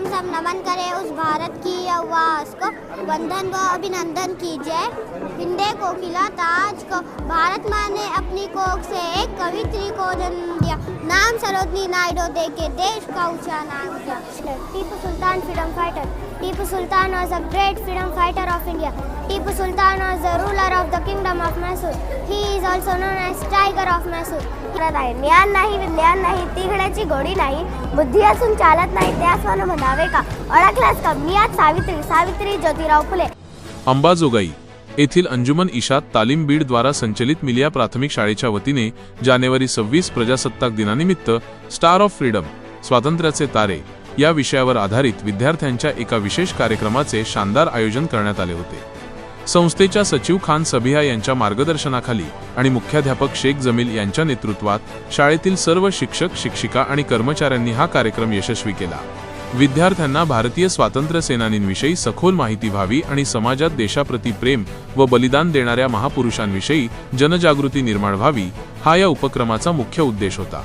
हम सब नमन करें उस भारत की आवाज़ को, वंदन व अभिनंदन कीजिए हिंदे कोकिला ताज को। भारत माँ ने अपनी कोख से एक कवित्री को जन्म दिया, नाम सरोजनी नायडू दे के देश का ऊंचा नाम किया। Tipu Sultan freedom fighter. Tipu Sultan was a great freedom fighter of India. Tipu Sultan was the ruler of the kingdom of Mysore. He is also known as Tiger of Mysore. ज्ञान नाही, विज्ञान नाही, तिघड्याची घोडी नाही, बुद्धी असून चालत नाही, त्यास मन म्हणावे का, ओळखलास का, मी आज सावित्री, सावित्री ज्योतिराव फुले। अंबाजोगाई येथील अंजुमन इशात तालीम बीड द्वारा संचलित मिलिया प्राथमिक शाळेच्या वतीने जानेवारी 26 प्रजासत्ताक दिनानिमित्त स्टार ऑफ फ्रीडम स्वातंत्र्याचे तारे या विषयावर आधारित विद्यार्थ्यांच्या एका विशेष कार्यक्रमाचे शानदार आयोजन करण्यात आले होते। संस्थेच्या सचिव खान सबिहा यांच्या मार्गदर्शनाखाली आणि मुख्याध्यापक शेख जमील यांच्या नेतृत्वात शाळेतील सर्व शिक्षक, शिक्षिका आणि कर्मचाऱ्यांनी हा कार्यक्रम यशस्वी केला। विद्यार्थ्यांना भारतीय स्वातंत्र्य सेनानींविषयी सखोल माहिती व्हावी आणि समाजात देशाप्रती प्रेम व बलिदान देणाऱ्या महापुरुषांविषयी जनजागृती निर्माण व्हावी, हा या उपक्रमाचा मुख्य उद्देश होता।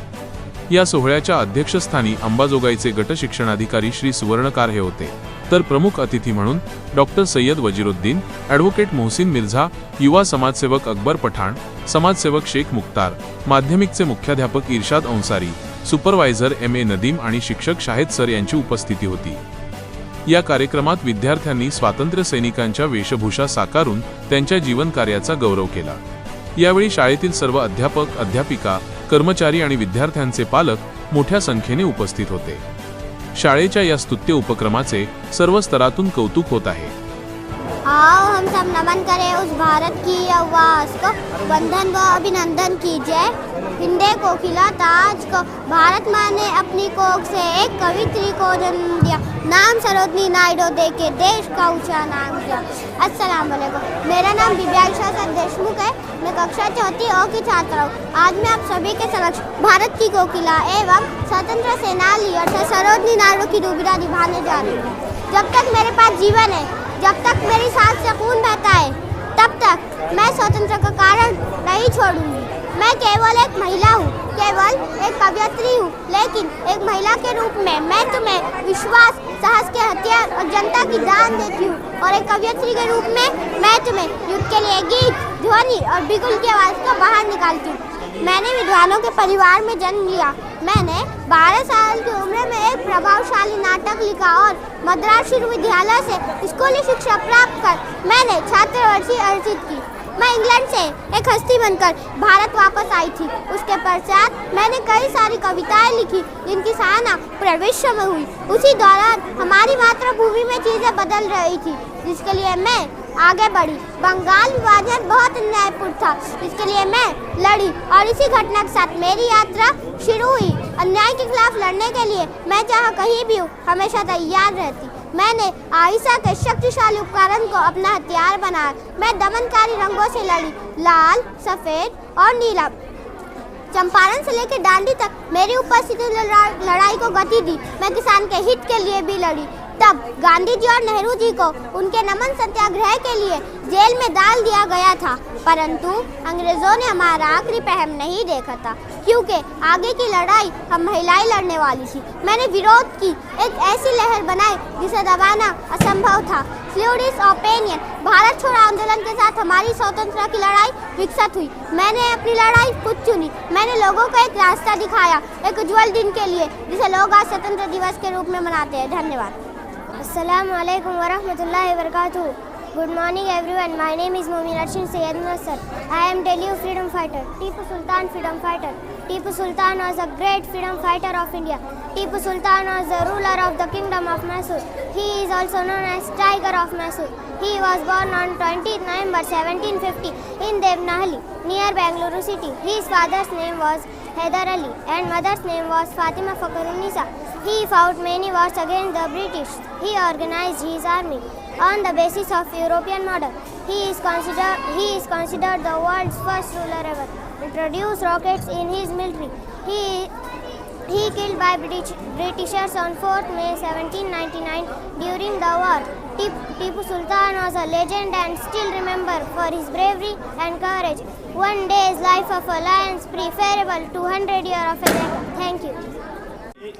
या सोहळ्याच्या अध्यक्षस्थानी अंबाजोगाईचे गट शिक्षणाधिकारी श्री सुवर्णकार हे होते, तर प्रमुख अतिथी म्हणून डॉक्टर सय्यद वजीरुद्दीन, ॲडव्होकेट मोहसिन मिर्झा, युवा समाजसेवक अकबर पठाण, समाजसेवक शेख मुख्तार, माध्यमिकचे मुख्याध्यापक इर्शाद अंसारी, सुपरवायझर M.A. नदीम आणि शिक्षक शाहिद सर यांची उपस्थिती होती। या कार्यक्रमात विद्यार्थ्यांनी स्वातंत्र्य सैनिकांच्या वेशभूषा साकारून त्यांच्या जीवन कार्याचा गौरव केला। यावेळी शाळेतील सर्व अध्यापक, अध्यापिका, कर्मचारी आणि विद्यार्थ्यांचे पालक मोठ्या संख्येने उपस्थित होते। शाळेच्या या स्तुत्य उपक्रमाचे सर्व स्तरातून कौतुक होत आहे। आओ हम सब नमन करें उस भारत की आवाज़ को, वंदन व अभिनंदन कीजिए हिंदे कोकिला ताज को। भारत माँ ने अपनी कोख से एक कवित्री को जन्म दिया, नाम सरोजनी नायडू दे के देश का ऊंचा नाम किया। अस्सलाम वालेकुम, मेरा नाम दिव्यांशा सर देशमुख है, मैं कक्षा 4 अ की छात्रा हूँ। आज मैं आप सभी के समक्ष भारत की कोकिला एवं स्वतंत्र सेनानी अर्थात सरोजनी नायडू की दुविधा निभाने जा रही हूँ। जब तक मेरे पास जीवन है, जब तक मेरी सांस से खून बहता है, तब तक मैं स्वतंत्र का कारण नहीं छोड़ूंगी। मैं केवल एक महिला हूँ, केवल एक कवयित्री हूँ, लेकिन एक महिला के रूप में मैं तुम्हें विश्वास, साहस के हथियार और जनता की दान देती हूँ, और एक कवयित्री के रूप में मैं तुम्हें युद्ध के लिए गीत, ध्वनि और बिगुल की आवाज़ को बाहर निकालती हूँ। मैंने विद्वानों के परिवार में जन्म लिया। मैंने 12 साल की उम्र में एक प्रभावशाली नाटक लिखा और मद्रास विश्वविद्यालय से स्कूली शिक्षा प्राप्त कर मैंने छात्रवृत्ति अर्जित की। मैं इंग्लैंड से एक हस्ती बनकर भारत वापस आई थी। उसके पश्चात मैंने कई सारी कविताएं लिखी जिनकी सराहना पूरे विश्व में हुई। उसी दौरान हमारी मातृभूमि में चीज़ें बदल रही थी, जिसके लिए मैं आगे बढ़ी। बंगाल विभाजन बहुत अन्यायपूर्ण था, इसके लिए मैं लड़ी और इसी घटना के साथ मेरी यात्रा शुरू हुई। अन्याय के खिलाफ लड़ने के लिए मैं जहाँ कहीं भी हूँ हमेशा तैयार रहती। मैंने आहिंसा के शक्तिशाली उपकरण को अपना हथियार बनाया। मैं दमनकारी रंगों से लड़ी, लाल, सफ़ेद और नीला। चंपारण से लेकर दांडी तक मेरी उपस्थिति लड़ाई को गति दी। मैं किसान के हित के लिए भी लड़ी। तब गांधी जी और नेहरू जी को उनके नमन सत्याग्रह के लिए जेल में डाल दिया गया था, परंतु अंग्रेजों ने हमारा आखिरी पहम नहीं देखा था, क्योंकि आगे की लड़ाई हम महिलाएं लड़ने वाली थी। मैंने विरोध की एक ऐसी लहर बनाई जिसे दबाना असंभव था। फ्लूइड ओपिनियन भारत छोड़ो आंदोलन के साथ हमारी स्वतंत्रता की लड़ाई विकसित हुई। मैंने अपनी लड़ाई खुद चुनी। मैंने लोगों को एक रास्ता दिखाया, एक उज्जवल दिन के लिए, जिसे लोग आज स्वतंत्र दिवस के रूप में मनाते हैं। धन्यवाद। Assalamu alaikum wa rahmatullahi wa barakatuh. Good morning everyone. My name is Momin Arshin Sayyed Nasser. I am Delhi freedom fighter. Tipu Sultan freedom fighter. Tipu Sultan was a great freedom fighter of India. Tipu Sultan was the ruler of the kingdom of Mysore. He is also known as Tiger of Mysore. He was born on 20 November 1750 in Devnahali near Bangalore city. His father's name was Hyder Ali and mother's name was Fatima Fakrunnisa. He fought many wars against the British. He organized his army on the basis of European model. He is considered the world's first ruler ever. Introduced rockets in his military. He killed by Britishers on 4th May 1799 during the war. Tipu Sultan was a legend and still remembered for his bravery and courage. One day's life of a lion's preferable to 100 years of a record. Thank you.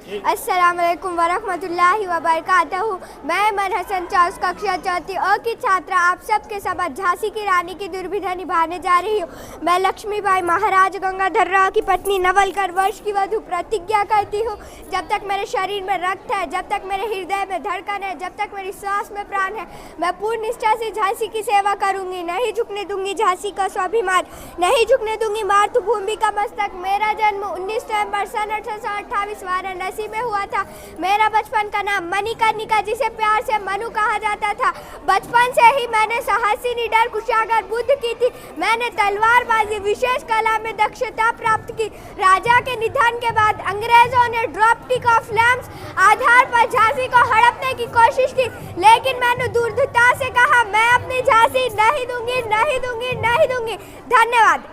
अस्सलाम वालेकुम वरहमतुल्लाहि वबरकातुहू। मैं मन Hasan chaos कक्षा चौथी अ की छात्रा आप सबके समक्ष झांसी की रानी की दुर्विधा निभाने जा रही हूँ। मैं लक्ष्मीबाई महाराज गंगाधर राव की पत्नी नवलकर वर्ष की वधु प्रतिज्ञा करती हूँ, जब तक मेरे शरीर में रक्त है, जब तक मेरे हृदय में धड़कन है, जब तक मेरी सांस में प्राण है, मैं पूर्ण निष्ठा से झांसी की सेवा करूंगी। नहीं झुकने दूंगी झांसी का स्वाभिमान, नहीं झुकने दूंगी मातृभूमि का मस्तक। मेरा जन्म 19 नवंबर सन 1828 वाराणसी में हुआ था। मेरा बचपन का नाम मणिकर्णिका, जिसे प्यार से मनु कहा जाता था। बचपन से ही मैंने साहसी, निडर, कुशागर बुद्धि की थी। मैंने तलवारबाजी विशेष कला में दक्षता प्राप्त की। राजा के निधन के बाद अंग्रेजों ने ड्रॉपटिक ऑफ लैम्प्स आधार पर झांसी को हड़पने की कोशिश की, लेकिन मैंने दूरदृढ़ता से कहा, मैं अपनी झांसी नहीं दूंगी, नहीं दूंगी, नहीं दूंगी। धन्यवाद।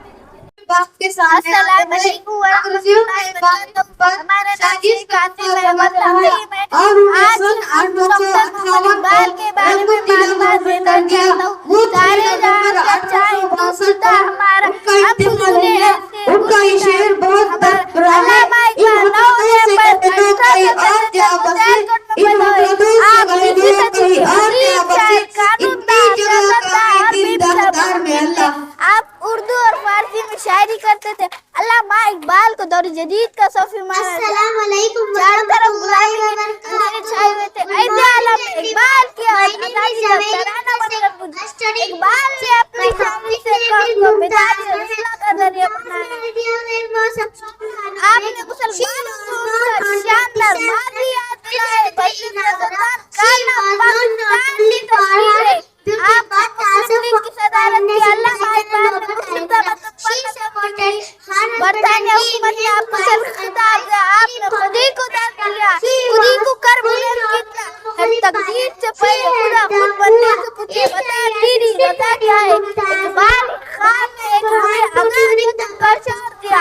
आपके सामने हमारे साजिश काफी और 1958 के बारे में मालूमात देना चाहता हूँ। सारे जहां से अच्छा हिंदुस्तान हमारा उनका ये शेर बहुत आप उर्दू और फारसी में शायरी करते थे। अल्लामा इकबाल को दौर जदीद का सोफी माना चारों तरफ गुलाबी अंधेरे छाए हुए थे। ऐसे आलम में इकबाल की तराना बनकर इकबाल ने अपनी शामली से कौम को बिदाई से रसूला का जरिया बनाया। आपने मुसलमानों को उनका शानदार मादी याद दिलाए। बशीर सल्तान काना पाकिस्तान की तस्वीर है। आप मुस्लिम लीग की सदारत की अल्लामा इकबाल ने मुस्लिम बरतानिया हुकूमत ने आपको सिर्फ खिताब दिया, आपने खुद ही को दर्द किया, खुद ही को कर बुलंद किया। हर तकदीर से पहले खुदा खुद बनने से पूछे, बता दीदी बता क्या है। इकबाल खान ने एक हमें अगानी तक कर छोड़ दिया। आओ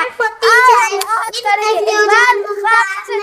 बहुत करें इकबाल खान से